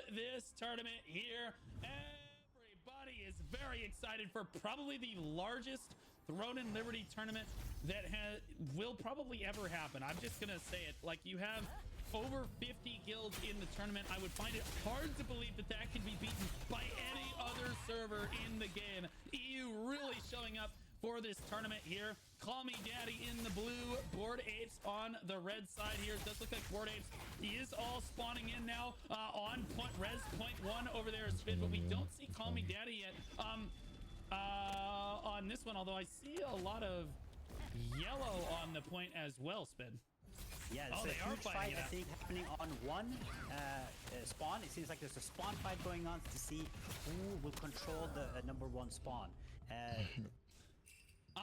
this tournament here. Everybody is very excited for probably the largest Throne and Liberty tournament that will probably ever happen. I'm just gonna say it. Like, you have over 50 guilds in the tournament. I would find it hard to believe that that can be beaten by any other server in the game. EU really showing up for this tournament here. Call me daddy in the blue, Bored Apes on the red side here. It does look like Bored Apes, he is all spawning in now on point res point one over there is Spin, but we don't see Call Me Daddy yet on this one, although I see a lot of yellow on the point as well, Spin. Yeah, there's a huge fight, I think, happening on one spawn. It seems like there's a spawn fight going on to see who will control the number one spawn.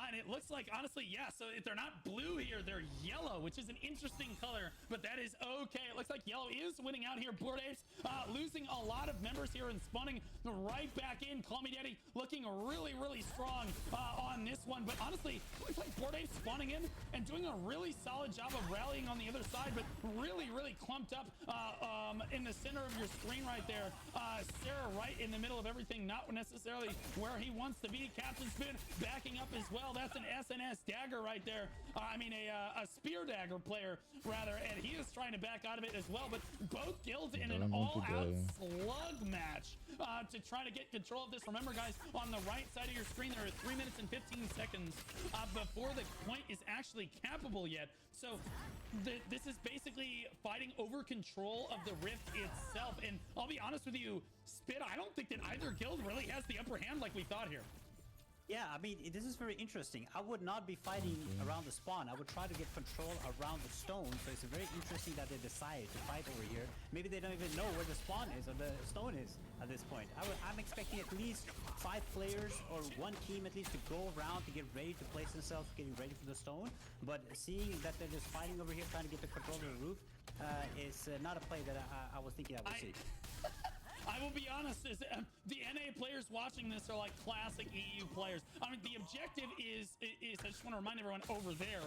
And it looks like, honestly, yeah, so if they're not blue here, they're yellow, which is an interesting color, but that is okay. It looks like yellow is winning out here. Bored Apes losing a lot of members here and spawning right back in. Call Me Daddy looking really, really strong on this one, but honestly, it looks like Bored Apes spawning in and doing a really solid job of rallying on the other side, but really, really clumped up in the center of your screen right there. Sarah right in the middle of everything, not necessarily where he wants to be. Captain Spin backing up as well. That's an SNS dagger right there. I mean, a spear dagger player, rather, and he is trying to back out of it as well. But both guilds in an all-out slug match to try to get control of this. Remember, guys, on the right side of your screen, there are 3 minutes and 15 seconds before the point is actually cappable yet. So this is basically fighting over control of the rift itself. And I'll be honest with you, Spit, I don't think that either guild really has the upper hand like we thought here. Yeah, I mean, this is very interesting. I would not be fighting around the spawn. I would try to get control around the stone. So it's very interesting that they decided to fight over here. Maybe they don't even know where the spawn is or the stone is at this point. I'm expecting at least 5 players or one team at least to go around to get ready to place themselves, getting ready for the stone. But seeing that they're just fighting over here, trying to get the control of the roof, is not a play that I was thinking I would see. I will be honest, is the NA players watching this are like classic EU players. I mean, the objective is I just want to remind everyone over there,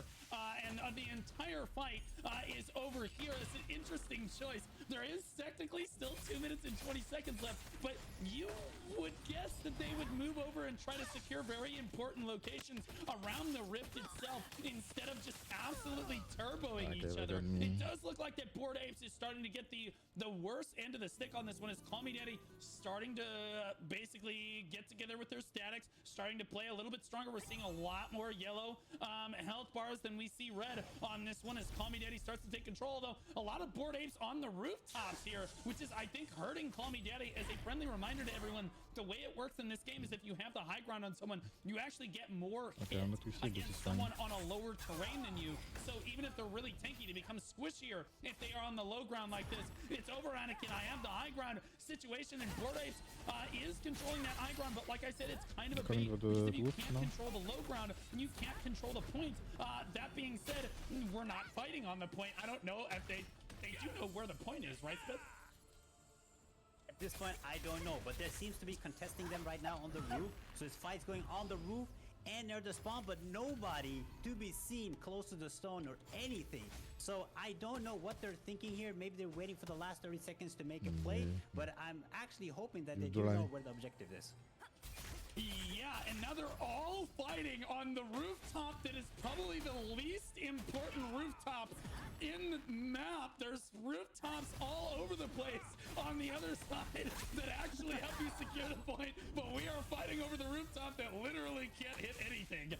and the entire fight is over here. It's an interesting choice. There is technically still 2 minutes and 20 seconds left, but you would guess that they would move over and try to secure very important locations around the rift itself instead of just absolutely turboing each other. It does look like that Bored Apes is starting to get the worst end of the stick on this one. Is Call Me Daddy starting to basically get together with their statics, starting to play a little bit stronger. We're seeing a lot more yellow health bars than we see red on this one as Call Me Daddy starts to take control, though a lot of Bored Apes on the rooftops here, which is, I think, hurting Call Me Daddy. As a friendly reminder to everyone, the way it works in this game is if you have the high ground on someone, you actually get more hit against someone on a lower terrain than you. So even if they're really tanky, they become squishier if they are on the low ground like this. It's over, Anakin. I have the high ground situation, and Bored Apes is controlling that high ground, but like I said, it's kind of a bait, because if you can't control the low ground, you can't control the point. That being said, we're not fighting on the point. I don't know if they do know where the point is, right, Spit? At this point, I don't know, but there seems to be contesting them right now on the roof. So there's fights going on the roof and near the spawn, but nobody to be seen close to the stone or anything. So I don't know what they're thinking here. Maybe they're waiting for the last 30 seconds to make a play, but I'm actually hoping that they do know where the objective is. Yeah, and now they're all fighting on the rooftop that is probably the least important rooftop in the map. There's rooftops all over the place on the other side that actually help you secure the point, but we are fighting over the rooftop that literally can't hit anything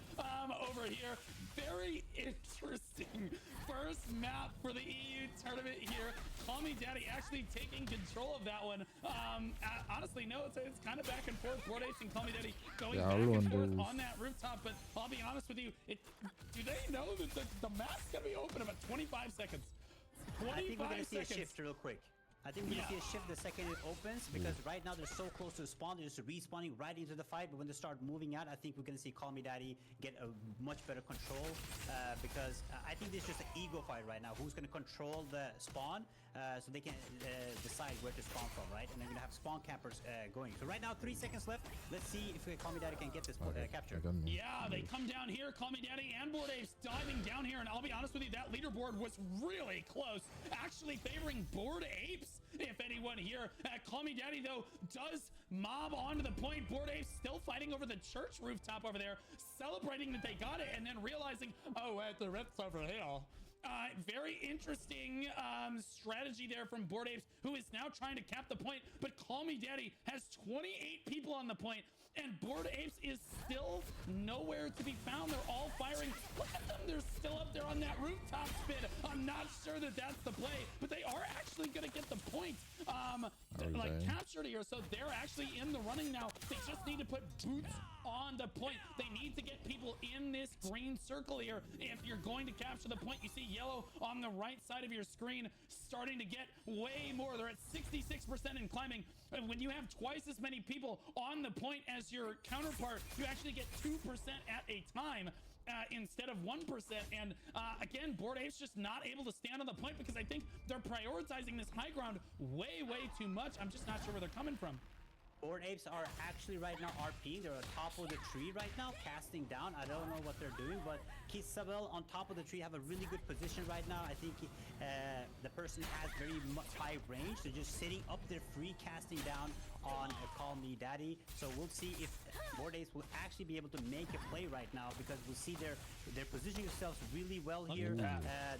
over here. Very interesting first map for the EU tournament here. Call Me Daddy actually taking control of that one. Honestly, no, it's kind of back and forth. Bored Apes and Call Me Daddy going back and forth on that rooftop, but I'll be honest with you, do they know that the map's gonna be open in about 25 seconds? 25 I think we're gonna see seconds. a shift real quick. I think we're gonna see a shift the second it opens, because right now they're so close to the spawn, they're just respawning right into the fight. But when they start moving out, I think we're gonna see Call Me Daddy get a much better control, because I think this is just an ego fight right now. Who's gonna control the spawn, so they can decide where to spawn from, right? And they're gonna have spawn campers going. So right now, 3 seconds left. Let's see if Call Me Daddy can get this capture. Yeah, they come down here. Call Me Daddy and Bored Apes diving down here, and I'll be honest with you, that leaderboard was really close, actually favoring Bored Apes if anyone here. Call Me Daddy, though, does mob onto the point. Bored Apes still fighting over the church rooftop over there, celebrating that they got it, and then realizing, oh, wait, the rift's over here. Very interesting strategy there from Bored Apes, who is now trying to cap the point, but Call Me Daddy has 28 people on the point, and Bored Apes is still nowhere to be found. They're all firing. Look at them. They're still up there on that rooftop spin. I'm not sure that that's the play, but they are actually going to get the point captured here. So they're actually in the running now. They just need to put boots on the point. They need to get people in this green circle here. If you're going to capture the point, you see yellow on the right side of your screen starting to get way more. They're at 66% in climbing. And when you have twice as many people on the point as your counterpart, you actually get 2% at a time. Instead of 1%. And again, Bored Apes just not able to stand on the point because I think they're prioritizing this high ground way too much. I'm just not sure where they're coming from. Bored Apes are actually right now RPing. They're on top of the tree right now, casting down. I don't know what they're doing, but Keith Sabel on top of the tree have a really good position right now. I think the person has very high range. They're just sitting up there free, casting down on Call Me Daddy. So we'll see if Bored Apes will actually be able to make a play right now, because we'll see they're positioning themselves really well here.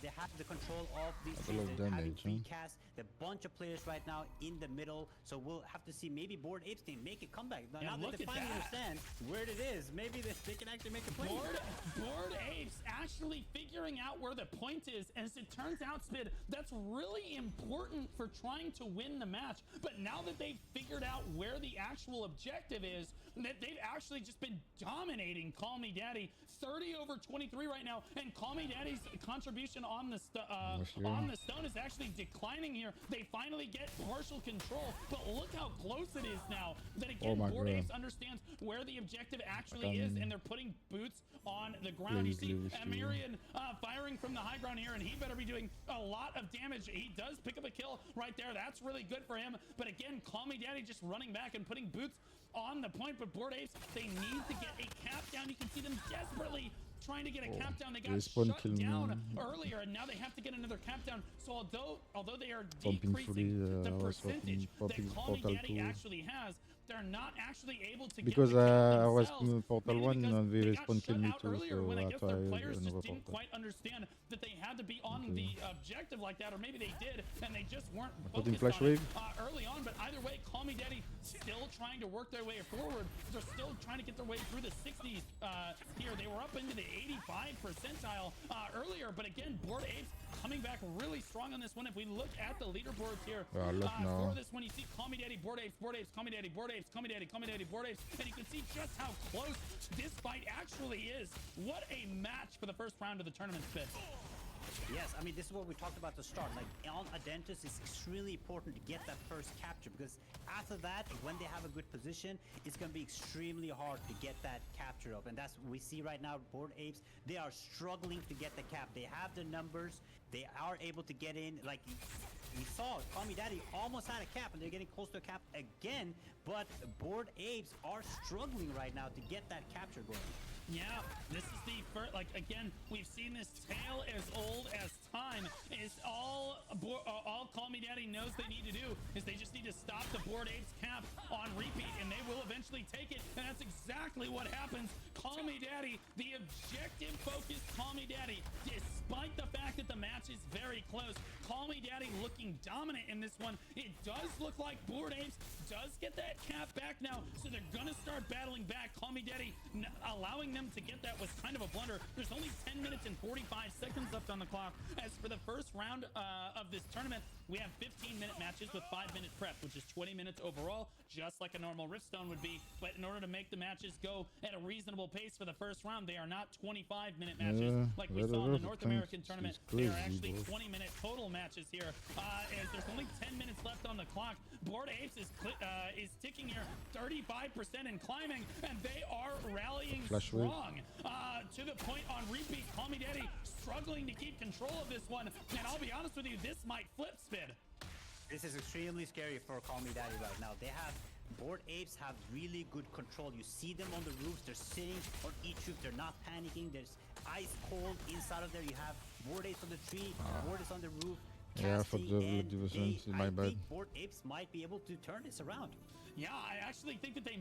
They have the control of these trees. They're having free cast. There are a bunch of players right now in the middle. So we'll have to see, maybe Bored Apes can make a comeback. Now that they finally understand where it is, maybe they can actually make a play. Bored Apes actually figuring out where the point is. As it turns out, Spid, that's really important for trying to win the match. But now that they've figured out where the actual objective is, that they've actually just been dominating Call Me Daddy. 30/23 right now, and Call Me Daddy's contribution on the stone is actually declining here. They finally get partial control, but look how close it is now. That again, Bored Apes understands where the objective actually is, and they're putting boots on the ground. You see Amirian firing from the high ground here, and he better be doing a lot of damage. He does pick up a kill right there. That's really good for him. But again, Call Me Daddy just running back and putting boots on the point. But Bored Apes, they need to get a cap down. You can see them desperately trying to get a cap down. They got shut down earlier, and now they have to get another cap down. So although they are decreasing the percentage that Call Me Daddy actually has, they're not actually able to because get the I was themselves, in Portal 1 and they shut respawn killed me out too, earlier so when I I guess tried their players just another didn't portal. quite understand that they had to be on the objective like that, or maybe they did and they just weren't Putting focused flash on wave. it early on. But either way, Call Me Daddy still trying to work their way forward. They're still trying to get their way through the 60s here. They were up into the 85 percentile earlier, but again, Bored Apes coming back really strong on this one. If we look at the leaderboards here for this one, you see Call Me Daddy, Bored Apes, Bored Apes, Call Me Daddy, Bored Apes, Call Me Daddy, Call Me Daddy, Bored Apes, and you can see just how close this fight actually is. What a match for the first round of the tournament, Spit. Yes, I mean, this is what we talked about to start. Like, on Adentis, it's extremely important to get that first capture, because after that, when they have a good position, it's going to be extremely hard to get that capture up. And that's what we see right now. Bored Apes, they are struggling to get the cap. They have the numbers. They are able to get in. Like, we saw Call Me Daddy almost had a cap, and they're getting close to a cap again. But Bored Apes are struggling right now to get that capture going. Yeah, this is the first, like, again, we've seen this tale as old as time. Is all Call Me Daddy knows they need to do is they just need to stop the Bored Apes cap on repeat, and they will eventually take it. And that's exactly what happens. Call Me Daddy, the objective-focused Call Me Daddy, despite the fact that the match is very close, Call Me Daddy looking dominant in this one. It does look like Bored Apes does get that cap back now, so they're gonna start battling back. Call Me Daddy allowing them to get that was kind of a blunder. There's only 10 minutes and 45 seconds left on the clock. As for the first round of this tournament, we have 15-minute matches with 5-minute prep, which is 20 minutes overall, just like a normal Riftstone would be. But in order to make the matches go at a reasonable pace for the first round, they are not 25-minute matches like we saw in the North American tournament. They are actually 20-minute total matches here. As there's only 10 minutes left on the clock, Bored Apes is ticking here, 35% and climbing, and they are rallying strong to the point on repeat. Call Me Daddy struggling to keep control of this one, and I'll be honest with you, this might flip, Spid. This is extremely scary for Call Me Daddy right now. They have Bored Apes have really good control. You see them on the roofs. They're sitting on each roof. They're not panicking. There's ice cold inside of there. You have Bored Apes on the tree. Bored Apes on the roof. Yeah, for the and divisions, they, my I bad. think Bored Apes might be able to turn this around. Yeah, I actually think that they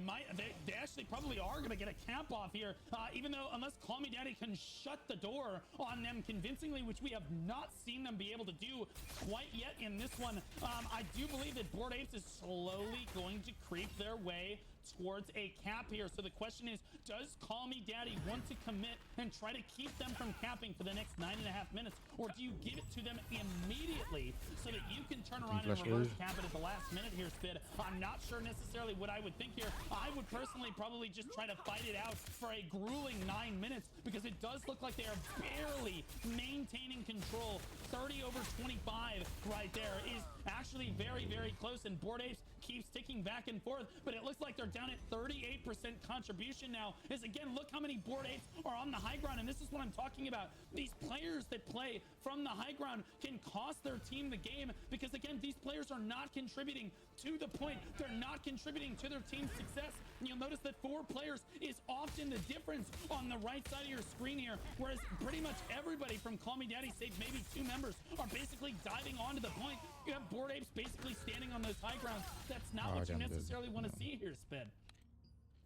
actually probably are going to get a camp off here, even though unless Call Me Daddy can shut the door on them convincingly, which we have not seen them be able to do quite yet in this one. I do believe that Bored Apes is slowly going to creep their way towards a cap here. So the question is, does Call Me Daddy want to commit and try to keep them from capping for the next 9.5 minutes, or do you give it to them immediately so that you can turn around and reverse cap it at the last minute here, Spid? I'm not sure necessarily what I would think here. I would personally probably just try to fight it out for a grueling 9 minutes, because it does look like they are barely maintaining control. 30 over 25 right there is actually very, very close, and Bored Apes keeps ticking back and forth, but it looks like they're down at 38% contribution now. As again, look how many Bored Apes are on the high ground, and this is what I'm talking about. These players that play from the high ground can cost their team the game, because again, these players are not contributing to the point. They're not contributing to their team's success. And you'll notice that 4 players is often the difference on the right side of your screen here, whereas pretty much everybody from Call Me Daddy, save maybe 2 members, are basically diving onto the point. You have Bored Apes basically standing on those high grounds. That's not what you necessarily want to see here, Spid.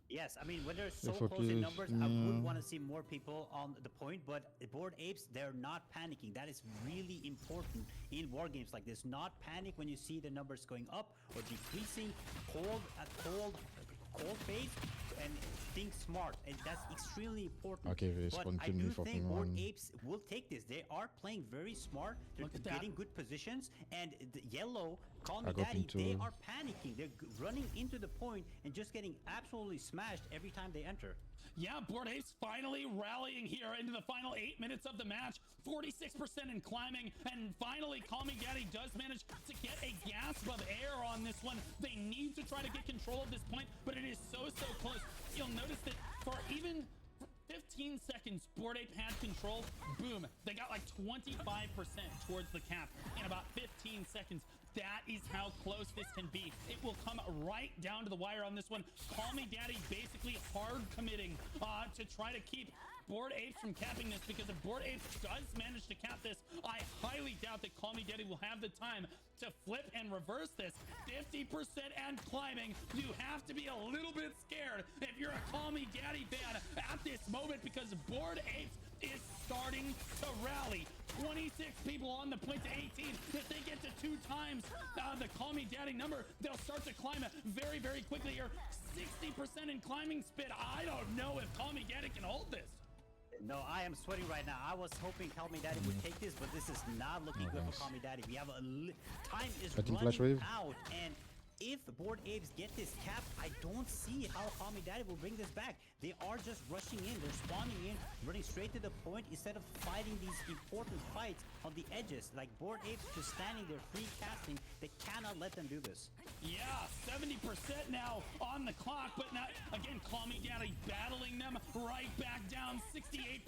Yes, I mean, when they're so close in numbers, I would want to see more people on the point, but Bored Apes, they're not panicking. That is really important in war games like this. Not panic when you see the numbers going up or decreasing. Cold phase, and think smart, and that's extremely important. Okay, but I do think Bored Apes will take this. They are playing very smart. They're getting good positions, and the yellow, Call Me Daddy, they are panicking. They're running into the point and just getting absolutely smashed every time they enter. Yeah, Bored Apes finally rallying here into the final 8 minutes of the match. 46% in climbing, and finally Call Me Daddy does manage to get a gasp of air on this one. They need to try to get control of this point, but it is so close. You'll notice that for even 15 seconds, Bored Ape had control. Boom, they got like 25% towards the cap in about 15 seconds. That is how close this can be. It will come right down to the wire on this one. Call Me Daddy basically hard committing to try to keep Bored Apes from capping this, because if Bored Apes does manage to cap this, I highly doubt that Call Me Daddy will have the time to flip and reverse this. 50% and climbing. You have to be a little bit scared if you're a Call Me Daddy fan at this moment, because Bored Apes is starting to rally. 26 people on the point to 18. If they get to 2 times the Call Me Daddy number, they'll start to climb very, very quickly here. 60% in climbing, Spit. I don't know if Call Me Daddy can hold this. No, I am sweating right now. I was hoping Call Me Daddy would take this, but this is not looking good for Call Me Daddy. We have time is running out, and if Bored Apes get this cap, I don't see how Call Me Daddy will bring this back. They are just rushing in. They're spawning in, running straight to the point instead of fighting these important fights on the edges. Like Bored Apes just standing there free casting. They cannot let them do this. Yeah, 70% now on the clock, but now, again, Call Me Daddy battling them right back down, 68%.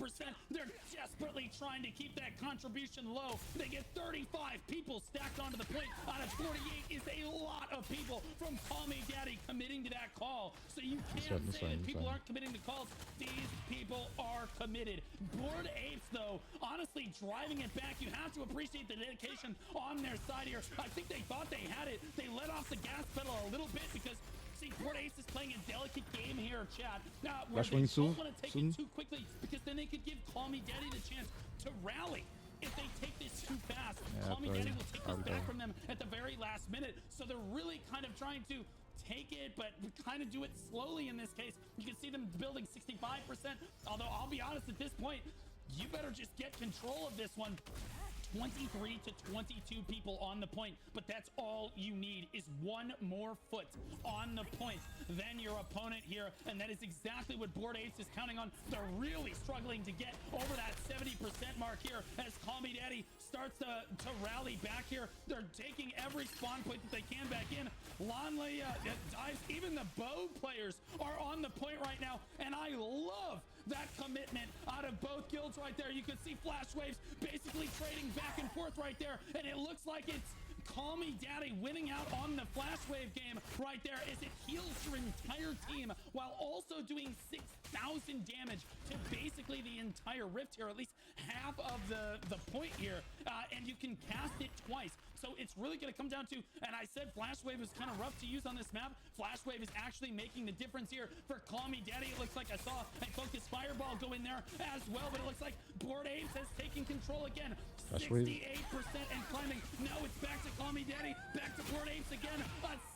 They're desperately trying to keep that contribution low. They get 35 people stacked onto the point out of 48 is a lot of people from Call Me Daddy committing to that call. So you can't say that people aren't committing to calls. These people are committed. Bored Apes, though, honestly driving it back. You have to appreciate the dedication on their side here. I think they thought they had it. They let off the gas pedal a little bit, because see, Bored Apes is playing a delicate game here, chat. Where they don't want to take it too quickly, because then they could give Call Me Daddy the chance to rally. If they take this too fast, Call Me Daddy will take this back from them at the very last minute. So they're really kind of trying to take it, but kind of do it slowly in this case. You can see them building 65%. Although I'll be honest, at this point, you better just get control of this one. 23 to 22 people on the point, but that's all you need is one more foot on the point than your opponent here, and that is exactly what Bored Apes is counting on. They're really struggling to get over that 70% mark here as Call Me Daddy starts to rally back here. They're taking every spawn point that they can back in. Lonley dives. Even the bow players are on the point right now, and I love that commitment out of both guilds right there. You can see Flash Waves basically trading back and forth right there, and it looks like it's Call Me Daddy winning out on the Flash Wave game right there as it heals your entire team while also doing 6,000 damage to basically the entire Rift here, at least half of the point here, and you can cast it twice. So it's really going to come down to, and I said Flash Wave is kind of rough to use on this map. Flash Wave is actually making the difference here for Call Me Daddy. It looks like I saw a Focus Fireball go in there as well, but it looks like Bored Apes has taken control again. 68% and climbing. Now it's back to Call Me Daddy, back to Bored Apes again.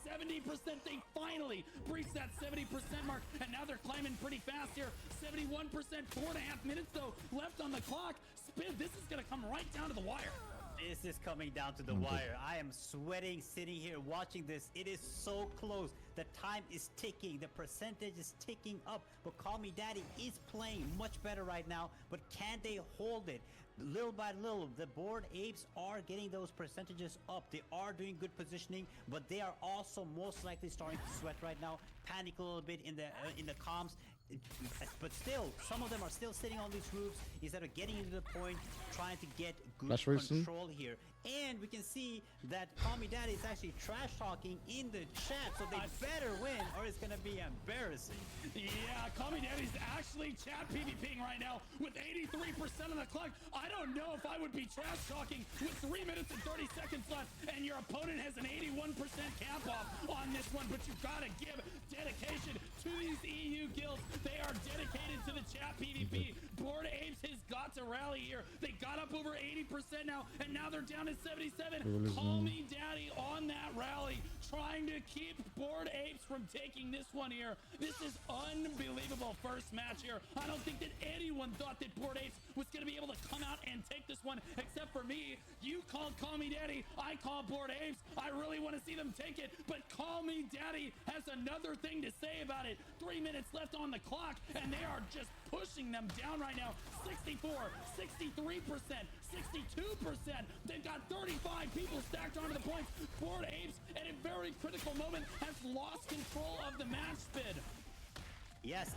70%. They finally breached that 70% mark, and now they're climbing pretty fast here. 71%, 4.5 minutes though left on the clock. Spin, this is going to come right down to the wire. This is coming down to the wire. I am sweating sitting here watching this. It is so close. The time is ticking. The percentage is ticking up. But Call Me Daddy is playing much better right now. But can they hold it? Little by little, the Bored Apes are getting those percentages up. They are doing good positioning, but they are also most likely starting to sweat right now. Panic a little bit in the comms. But still, some of them are still sitting on these roofs instead of getting into the point, trying to get good control here. And we can see that Call Me Daddy is actually trash talking in the chat, so they better win or it's gonna be embarrassing. Yeah, Call Me Daddy's actually chat PvPing right now with 83% on the clock. I don't know if I would be trash talking with 3 minutes and 30 seconds left, and your opponent has an 81% cap off on this one, but you've got to give dedication to these EU guilds. They are dedicated to the chat PvP. Bored Apes has got to rally here. They got up over 80% now, and now they're down to 77. Call Me Daddy on that rally, trying to keep Bored Apes from taking this one here. This is unbelievable first match here. I don't think that anyone thought that Bored Apes was going to be able to come out and take this one, except for me. You called Call Me Daddy, I call Bored Apes. I really want to see them take it, but Call Me Daddy has another thing to say about it. 3 minutes left on the clock, and they are just pushing them down right now. 64, 63%, 62%. They've got 35 people stacked onto the points. Bored Apes, at a very critical moment, has lost control of the match spin. Yes,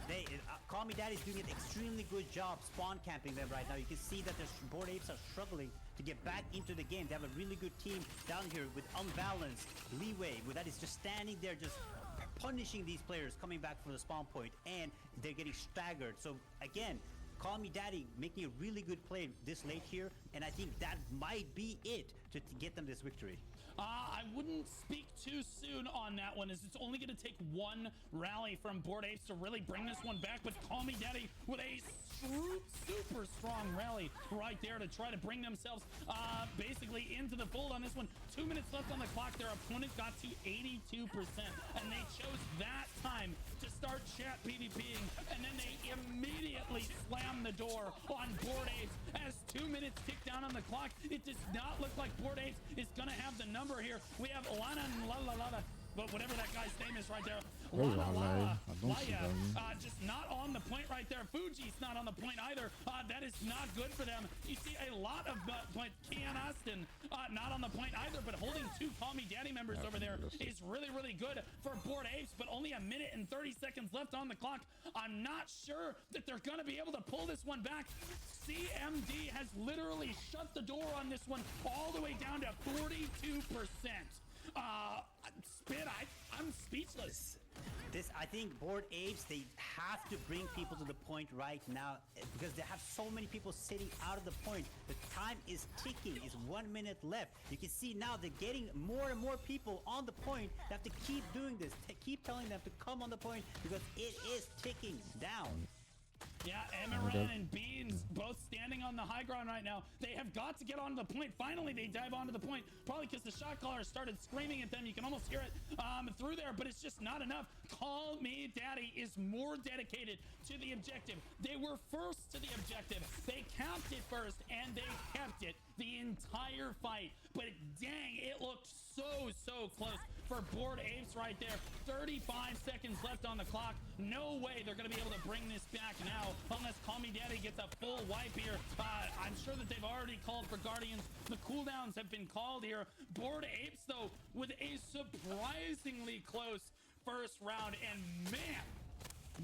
Call Me Daddy's doing an extremely good job spawn camping them right now. You can see that the Bored Apes are struggling to get back into the game. They have a really good team down here with Unbalanced, Leeway, that is just standing there just punishing these players coming back from the spawn point, and they're getting staggered. So again, Call Me Daddy making a really good play this late here, and I think that might be it to get them this victory. I wouldn't speak too soon on that one, as it's only going to take one rally from Bored Apes to really bring this one back. But Call Me Daddy with a super strong rally right there to try to bring themselves basically into the fold on this one. 2 minutes left on the clock. Their opponent got to 82%, and they chose that time to start chat PvPing, and then they immediately slammed the door on Bored Apes as 2 minutes tick down on the clock. It does not look like Bored Apes is going to have the number here. We have Lana and Lala, but whatever that guy's name is right there. Lala, just not on the point right there. Fuji's not on the point either. That is not good for them. You see a lot of points. Kian Aston not on the point either, but holding two Call Me Daddy members over there is really good for Bored Apes, but only 1 minute and 30 seconds left on the clock. I'm not sure that they're going to be able to pull this one back. CMD has literally shut the door on this one all the way down to 42%. Spit, I'm speechless. I think Bored Apes, they have to bring people to the point right now because they have so many people sitting out of the point. The time is ticking. It's 1 minute left. You can see now they're getting more and more people on the point. They have to keep doing this. Keep telling them to come on the point because it is ticking down. Yeah, Emeran and Beans both standing on the high ground right now. They have got to get onto the point. Finally, they dive onto the point. Probably because the shot caller started screaming at them. You can almost hear it through there, but it's just not enough. Call Me Daddy is more dedicated to the objective. They were first to the objective. They capped it first, and they kept it the entire fight. But dang, it looked so close for Bored Apes right there. 35 seconds left on the clock. No way they're going to be able to bring this back now unless Call Me Daddy gets a full wipe here. I'm sure that they've already called for Guardians. The cooldowns have been called here. Bored Apes, though, with a surprisingly close first round. And man,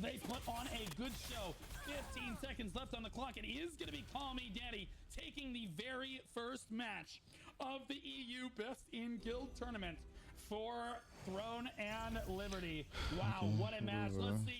they put on a good show. 15 seconds seconds left on the clock. It is going to be Call Me Daddy taking the very first match of the EU Best in Guild tournament for Throne and Liberty. Wow, what a match. Let's see.